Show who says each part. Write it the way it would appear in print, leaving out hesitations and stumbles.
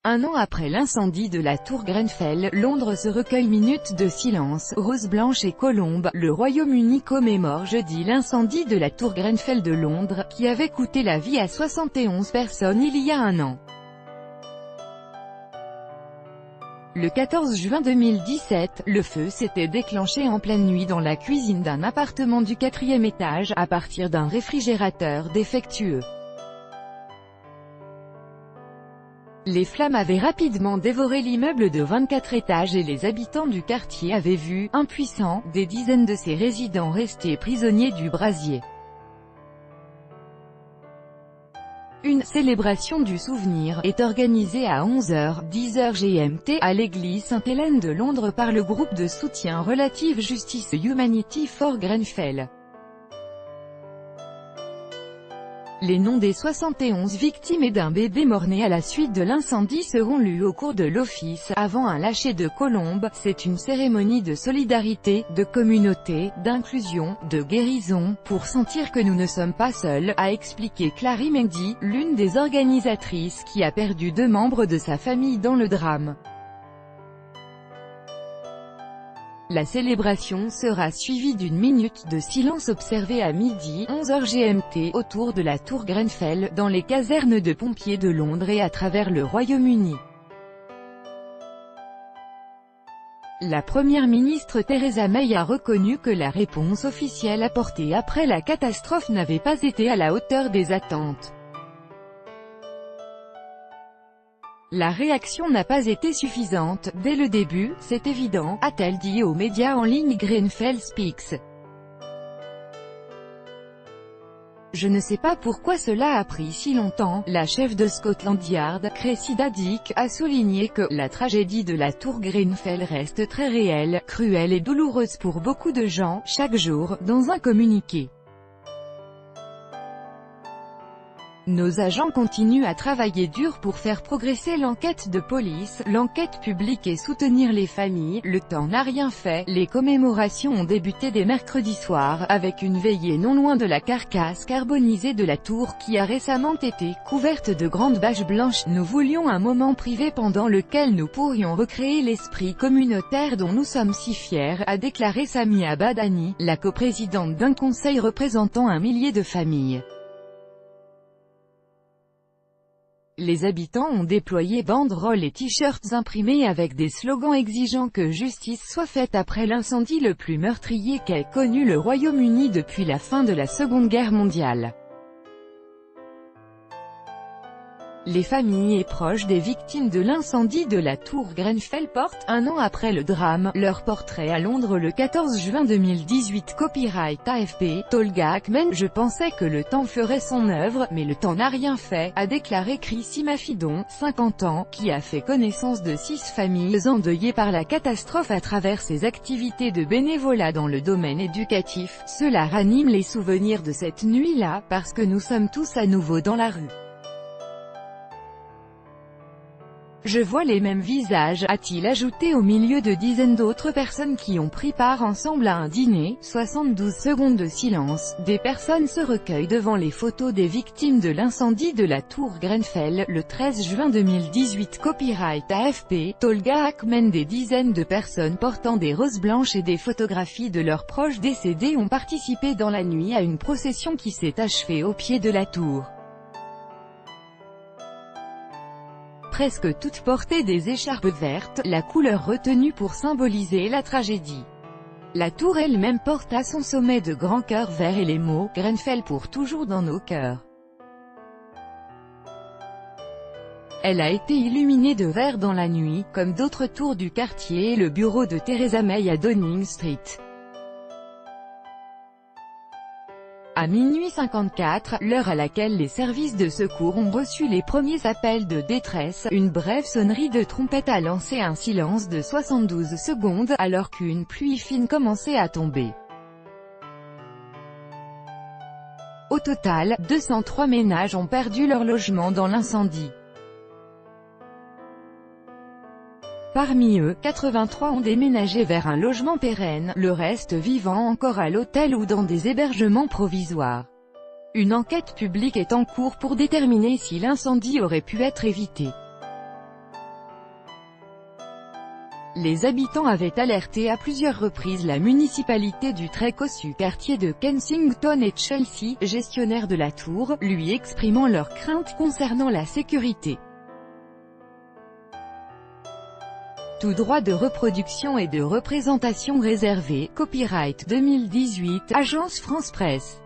Speaker 1: Un an après l'incendie de la tour Grenfell, Londres se recueille minutes de silence. Rose blanche et colombe, le Royaume-Uni commémore jeudi l'incendie de la tour Grenfell de Londres, qui avait coûté la vie à 71 personnes il y a un an. Le 14 juin 2017, le feu s'était déclenché en pleine nuit dans la cuisine d'un appartement du 4e étage, à partir d'un réfrigérateur défectueux. Les flammes avaient rapidement dévoré l'immeuble de 24 étages et les habitants du quartier avaient vu, impuissants, des dizaines de ces résidents restés prisonniers du brasier. Une célébration du souvenir est organisée à 11h, 10h GMT, à l'église Sainte-Hélène de Londres par le groupe de soutien Relative Justice Humanity for Grenfell. Les noms des 71 victimes et d'un bébé mort-né à la suite de l'incendie seront lus au cours de l'office, avant un lâcher de colombe. C'est une cérémonie de solidarité, de communauté, d'inclusion, de guérison, pour sentir que nous ne sommes pas seuls, a expliqué Clary Mendy, l'une des organisatrices qui a perdu 2 membres de sa famille dans le drame. La célébration sera suivie d'une minute de silence observé à midi, 11h GMT, autour de la tour Grenfell, dans les casernes de pompiers de Londres et à travers le Royaume-Uni. La première ministre Theresa May a reconnu que la réponse officielle apportée après la catastrophe n'avait pas été à la hauteur des attentes. La réaction n'a pas été suffisante, dès le début, c'est évident, a-t-elle dit aux médias en ligne Grenfell Speaks. Je ne sais pas pourquoi cela a pris si longtemps. La chef de Scotland Yard, Cressida Dick, a souligné que « la tragédie de la tour Grenfell reste très réelle, cruelle et douloureuse pour beaucoup de gens, chaque jour », dans un communiqué. Nos agents continuent à travailler dur pour faire progresser l'enquête de police, l'enquête publique et soutenir les familles. Le temps n'a rien fait. Les commémorations ont débuté dès mercredi soir, avec une veillée non loin de la carcasse carbonisée de la tour qui a récemment été couverte de grandes bâches blanches. Nous voulions un moment privé pendant lequel nous pourrions recréer l'esprit communautaire dont nous sommes si fiers, a déclaré Samia Badani, la coprésidente d'un conseil représentant 1 millier de familles. Les habitants ont déployé banderoles et t-shirts imprimés avec des slogans exigeant que justice soit faite après l'incendie le plus meurtrier qu'ait connu le Royaume-Uni depuis la fin de la Seconde Guerre mondiale. Les familles et proches des victimes de l'incendie de la tour Grenfell portent, un an après le drame, leur portrait à Londres le 14 juin 2018. Copyright AFP, Tolga Akmen. Je pensais que le temps ferait son œuvre, mais le temps n'a rien fait, a déclaré Chrissy Mafidon, 50 ans, qui a fait connaissance de 6 familles endeuillées par la catastrophe à travers ses activités de bénévolat dans le domaine éducatif. Cela ranime les souvenirs de cette nuit-là, parce que nous sommes tous à nouveau dans la rue. Je vois les mêmes visages, a-t-il ajouté au milieu de dizaines d'autres personnes qui ont pris part ensemble à un dîner. 72 secondes de silence. Des personnes se recueillent devant les photos des victimes de l'incendie de la tour Grenfell, le 13 juin 2018. Copyright AFP, Tolga Akmen. Des dizaines de personnes portant des roses blanches et des photographies de leurs proches décédés ont participé dans la nuit à une procession qui s'est achevée au pied de la tour. Presque toutes portaient des écharpes vertes, la couleur retenue pour symboliser la tragédie. La tour elle-même porte à son sommet de grands cœurs verts et les mots « Grenfell pour toujours dans nos cœurs ». Elle a été illuminée de vert dans la nuit, comme d'autres tours du quartier et le bureau de Theresa May à Downing Street. À minuit 54, l'heure à laquelle les services de secours ont reçu les premiers appels de détresse, une brève sonnerie de trompette a lancé un silence de 72 secondes, alors qu'une pluie fine commençait à tomber. Au total, 203 ménages ont perdu leur logement dans l'incendie. Parmi eux, 83 ont déménagé vers un logement pérenne, le reste vivant encore à l'hôtel ou dans des hébergements provisoires. Une enquête publique est en cours pour déterminer si l'incendie aurait pu être évité. Les habitants avaient alerté à plusieurs reprises la municipalité du très cossu quartier de Kensington et Chelsea, gestionnaire de la tour, lui exprimant leurs craintes concernant la sécurité. Tout droit de reproduction et de représentation réservé, copyright 2018, Agence France Presse.